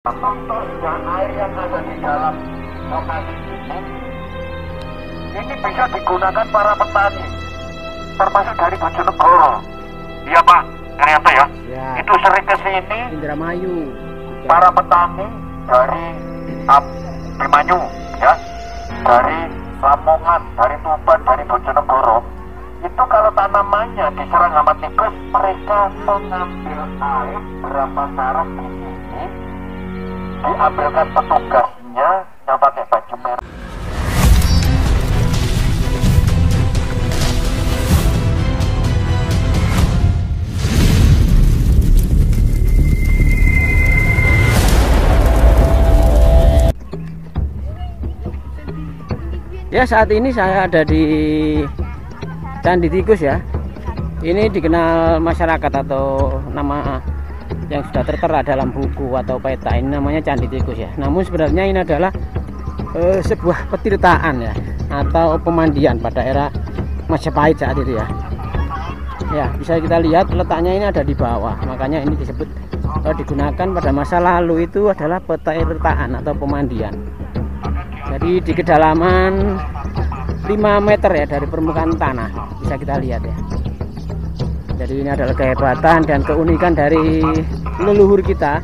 Contohnya air yang ada di dalam lokasi ini bisa digunakan para petani, termasuk dari Bojonegoro. Iya Pak, ternyata ya. Itu sering ke sini. Indramayu. Para petani dari Abimanyu, ya, dari Lamongan, dari Tuban, dari Bojonegoro. Itu kalau tanamannya diserang hama tikus, mereka mengambil air berapa sarang di sini, diambilkan petugasnya yang pakai baju merah. Ya, saat ini saya ada di Candi Tikus ya. Ini dikenal masyarakat atau nama yang sudah tertera dalam buku atau peta, ini namanya Candi Tikus ya. Namun sebenarnya ini adalah sebuah petirtaan ya, atau pemandian pada era Majapahit saat itu ya. Ya, bisa kita lihat letaknya ini ada di bawah, makanya ini disebut digunakan pada masa lalu itu adalah petirtaan atau pemandian. Jadi di kedalaman 5 meter ya dari permukaan tanah, bisa kita lihat ya. Jadi ini adalah kehebatan dan keunikan dari leluhur kita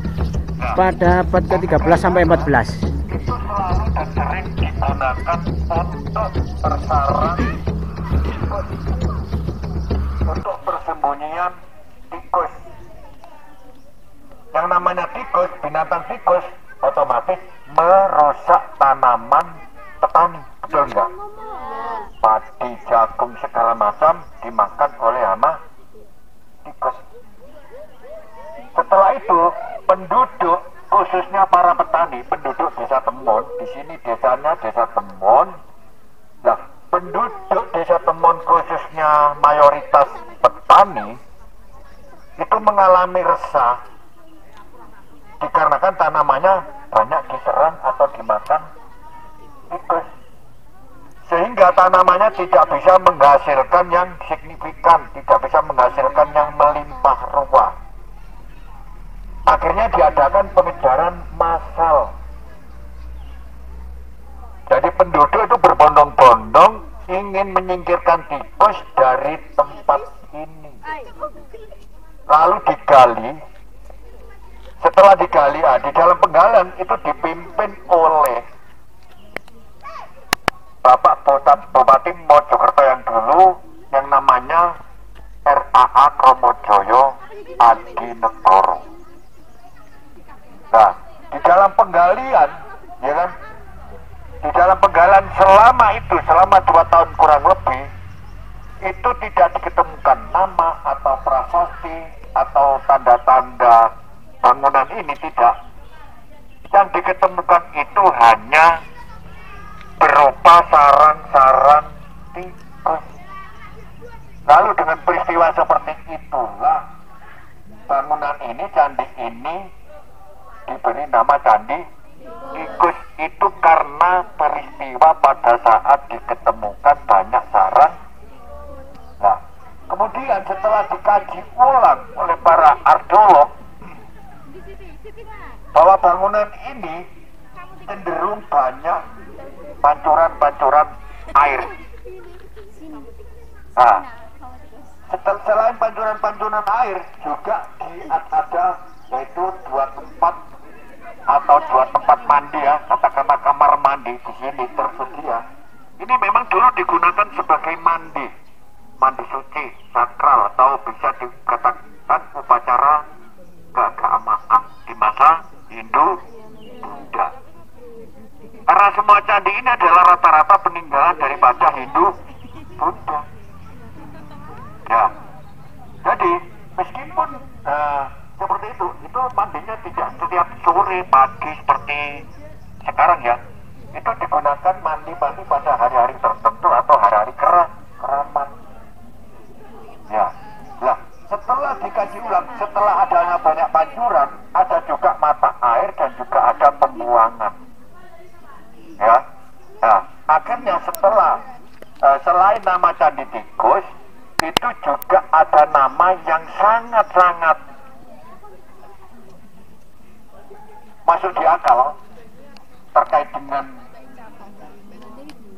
pada abad ke-13 sampai 14. Itu selalu dan sering digunakan untuk bersarang tikus, untuk persembunyian tikus. Yang namanya tikus, binatang tikus, otomatis merusak tanaman petani, betul enggak? Padi, jagung, segala macam dimakan oleh hama tikus. Setelah itu, penduduk, khususnya para petani, penduduk desa Temon, di sini desanya desa Temon. Nah, penduduk desa Temon khususnya mayoritas petani itu mengalami resah dikarenakan tanamannya banyak diserang atau dimakan tikus, sehingga tanamannya tidak bisa menghasilkan yang signifikan, tidak bisa menghasilkan yang melimpah ruah. Akhirnya diadakan pengejaran massal. Jadi penduduk itu berbondong-bondong ingin menyingkirkan tikus dari tempat ini. Lalu digali. Setelah digali, di dalam penggalian itu dipimpin oleh Bapak Bupati Mojokerto yang dulu, yang namanya RAA Kromojoyo Adinegoro. Nah, di dalam penggalian, ya kan, di dalam penggalian selama 2 tahun kurang lebih, itu tidak diketemukan nama atau prasasti atau tanda-tanda bangunan ini, tidak. Yang diketemukan itu hanya berupa sarang-sarang tikus. Lalu dengan peristiwa seperti itulah bangunan ini, candi ini diberi nama Candi Tikus. Itu karena peristiwa pada saat diketemukan banyak sarang. Nah, kemudian setelah dikaji ulang oleh para arkeolog bahwa bangunan ini cenderung banyak pancuran-pancuran air. Nah, selain pancuran-pancuran air, juga ada yaitu 2 tempat atau 2 tempat mandi ya, katakanlah kamar mandi di sini tersedia. Ini memang dulu digunakan sebagai mandi suci, sakral, atau bisa dikatakan upacara keagamaan di masa Hindu Buddha. Karena semua candi ini adalah rata-rata peninggalan daripada Hindu Buddha. Ya, jadi meskipun seperti itu mandinya tidak setiap sore pagi seperti sekarang ya. Itu digunakan mandi pada hari-hari tertentu atau hari-hari keramat. Ya, lah setelah dikaji ulang, setelah adanya banyak pancuran, ada juga mata air dan juga ada pembuangan. Ya, nah, akhirnya setelah selain nama Candi Tikus, itu juga ada nama yang sangat-sangat masuk di akal terkait dengan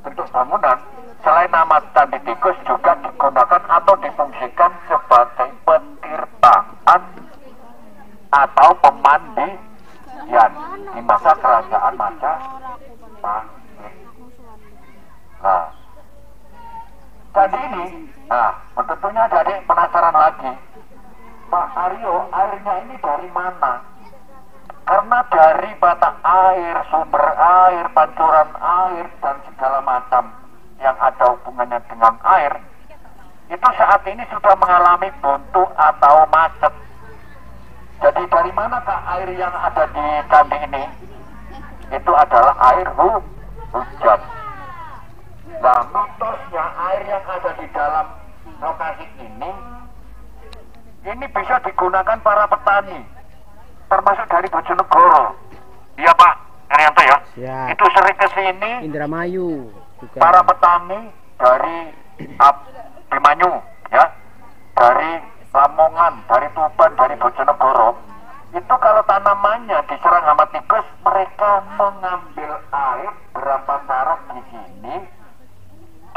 bentuk bangunan, selain nama candi tikus juga digunakan atau difungsikan sebagai petirtaan atau pemandian di masa kerajaan Majapahit. Nah, candi ini, tentunya adik penasaran lagi, Pak Aryo, airnya ini dari mana? Karena dari mata air, sumber air, pancuran air, dan segala macam yang ada hubungannya dengan air, itu saat ini sudah mengalami buntu atau macet. Jadi dari manakah air yang ada di candi ini? Itu adalah air hujan. Nah, mitosnya air yang ada di dalam lokasi ini bisa digunakan para petani, termasuk dari Bojonegoro. Iya Pak Arianto ya. Siap. Itu sering ke sini Indramayu juga. para petani dari Abimanyu ya, dari Lamongan, dari Tuban, dari Bojonegoro. Itu kalau tanamannya diserang hama tikus, mereka mengambil air berapa sarat di sini,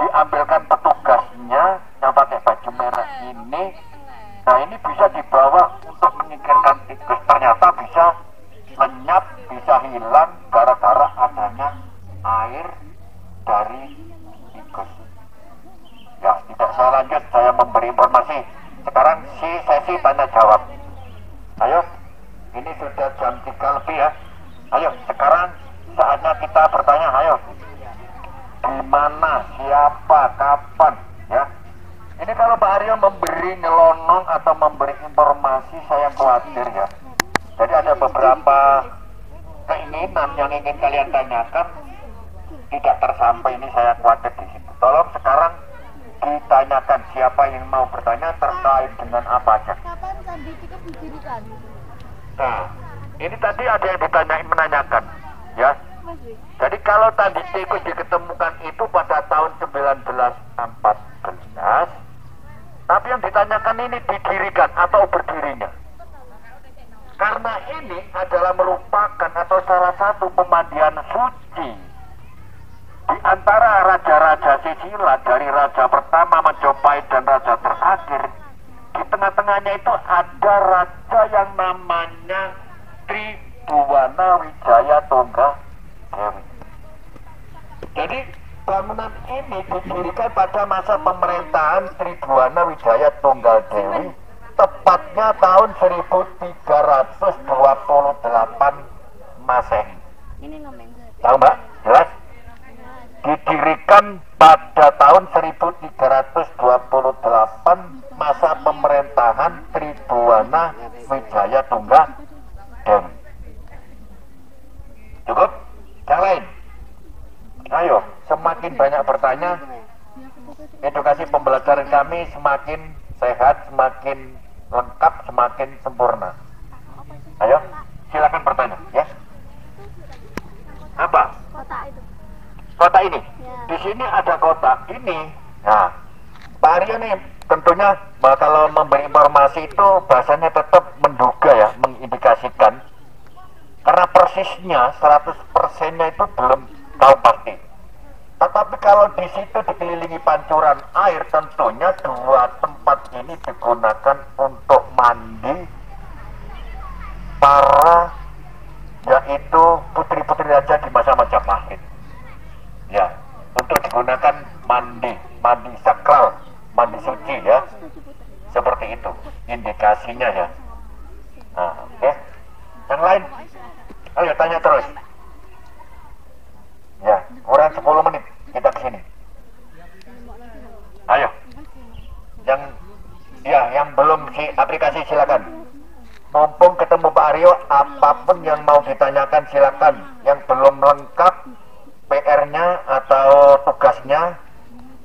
diambilkan petugasnya yang pakai baju merah ini. Nah, ini bisa dibawa untuk menyingkirkan tikus. Ternyata bisa lenyap, bisa hilang gara-gara adanya air dari tikus. Ya, tidak saya lanjut, saya memberi informasi. Sekarang sesi tanya jawab. Ayo, ini sudah jam 3 lebih ya. Ayo, sekarang saatnya kita bertanya. Ayo, di mana, siapa, kapan ya. Ini kalau Pak Aryo memberi nyelonong atau memberi informasi, saya khawatir ya. Jadi ada beberapa keinginan yang ingin kalian tanyakan tidak tersampai, ini saya khawatir di situ. Tolong sekarang ditanyakan siapa yang mau bertanya terkait dengan apa aja. Kapan candi tikus didirikan? Nah, ini tadi ada yang ditanyain menanyakan ya. Jadi kalau candi tikus diketemukan itu pada tahun 1914, tapi yang ditanyakan ini didirikan atau berdirinya. Karena ini adalah merupakan atau salah satu pemandian suci di antara raja-raja Sisila, dari raja pertama Majapahit dan raja terakhir. Di tengah-tengahnya itu ada raja yang namanya Tribhuwana Wijaya Tunggadewi. Jadi bangunan ini didirikan pada masa pemerintahan Tribhuwana Wijaya Tunggadewi, tepatnya tahun 1328 Masehi. Tahu Mbak? Jelas? Didirikan pada tahun 1328 masa pemerintahan Tribhuwana Wijaya Tunggadewi. Cukup? Yang lain? Ayo, semakin banyak bertanya, edukasi pembelajaran kami semakin sehat, semakin lengkap, semakin sempurna. Ayo, silakan bertanya ya. Apa? Kota itu. Kota ini. Ya. Di sini ada kota ini. Nah, Pak Aryo nih tentunya kalau memberi informasi itu bahasanya tetap menduga ya, mengindikasikan. Karena persisnya 100%-nya itu belum tahu pasti. Tetapi kalau di situ dikelilingi pancuran air, tentunya dua tempat ini digunakan untuk mandi para, yaitu putri-putri raja di masa Majapahit. Ya, untuk digunakan mandi sakral, mandi suci ya, seperti itu indikasinya ya. Nah, oke. Yang lain, ayo tanya terus. Ya, kurang 10 menit kita kesini. Ayo, yang belum aplikasi silakan. Mumpung ketemu Pak Aryo, apapun yang mau ditanyakan silakan. Yang belum lengkap PR-nya atau tugasnya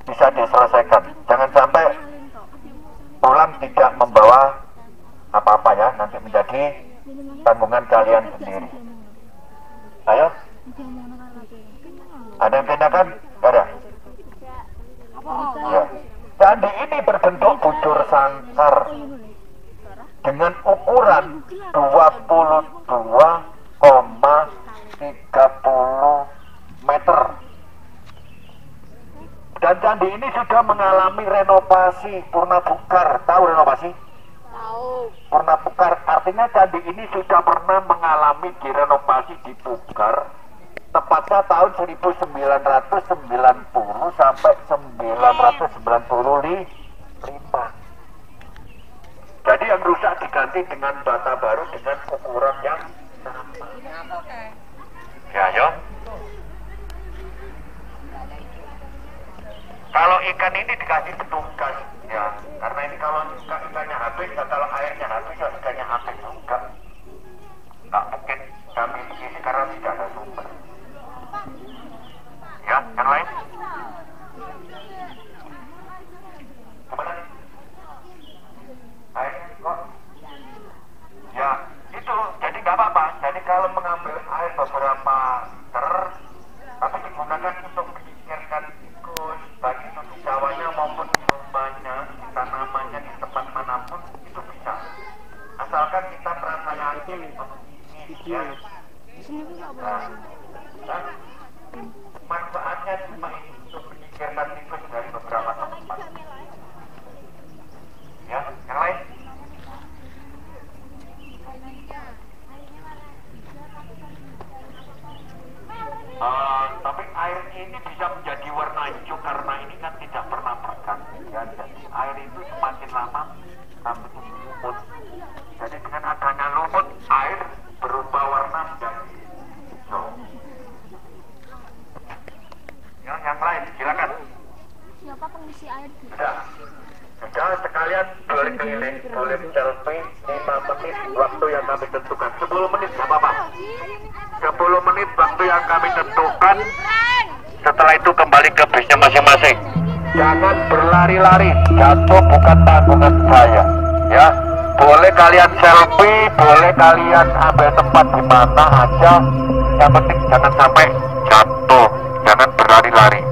bisa diselesaikan. Jangan sampai pulang tidak membawa apa-apa ya, nanti menjadi tanggungan kalian sendiri. Ayo, ada yang tanyakan? Gak ada? Ya. Candi ini berbentuk bujur sangkar dengan ukuran 22,5 candi ini sudah mengalami renovasi purna bukar. Tahu renovasi? Tahu. Purna bukar artinya candi ini sudah pernah mengalami direnovasi di Bukar, tepatnya tahun 1990 sampai 1995. Jadi yang rusak diganti dengan bata baru dengan ukuran yang sama. Ya, yo. Kalau ikan ini dikasih petugas, ya, karena ini kalau ikannya habis, kalau airnya habis, ya ikannya habis juga. Nggak mungkin kami begini karena tidak ada sumber. Ya, yang lain? Gimana? Air kok? Ya, itu. Jadi nggak apa-apa. Jadi kalau mengambil air beberapa liter, tapi digunakan untuk menyingkirkan tikus, baik itu di sawahnya maupun di rumahnya, di tanamannya, di tempat manapun, itu bisa. Asalkan kita perhatian ya. Nah, manfaatnya cuma ini untuk menyingkirkan tikus dari beberapa tempat. Ya, yang lain? Tapi air ini bisa menjadi warna hijau karena ini kan tidak pernah berganti ya. Jadi air itu semakin lama semakin lumut. Jadi dengan adanya lumut, air berubah warna menjadi hijau. Yang lain silakan. Siapa pengisi air? Sudah sekalian boleh keliling, boleh selfie 5 menit waktu yang kami tentukan. 10 menit nggak apa-apa. 10 menit waktu yang kami tentukan. Setelah itu kembali ke bisnya masing-masing. Jangan berlari-lari, jatuh bukan tanggungan saya. Ya, boleh kalian selfie, boleh kalian ambil tempat di mana aja. Yang penting jangan sampai jatuh, jangan berlari-lari.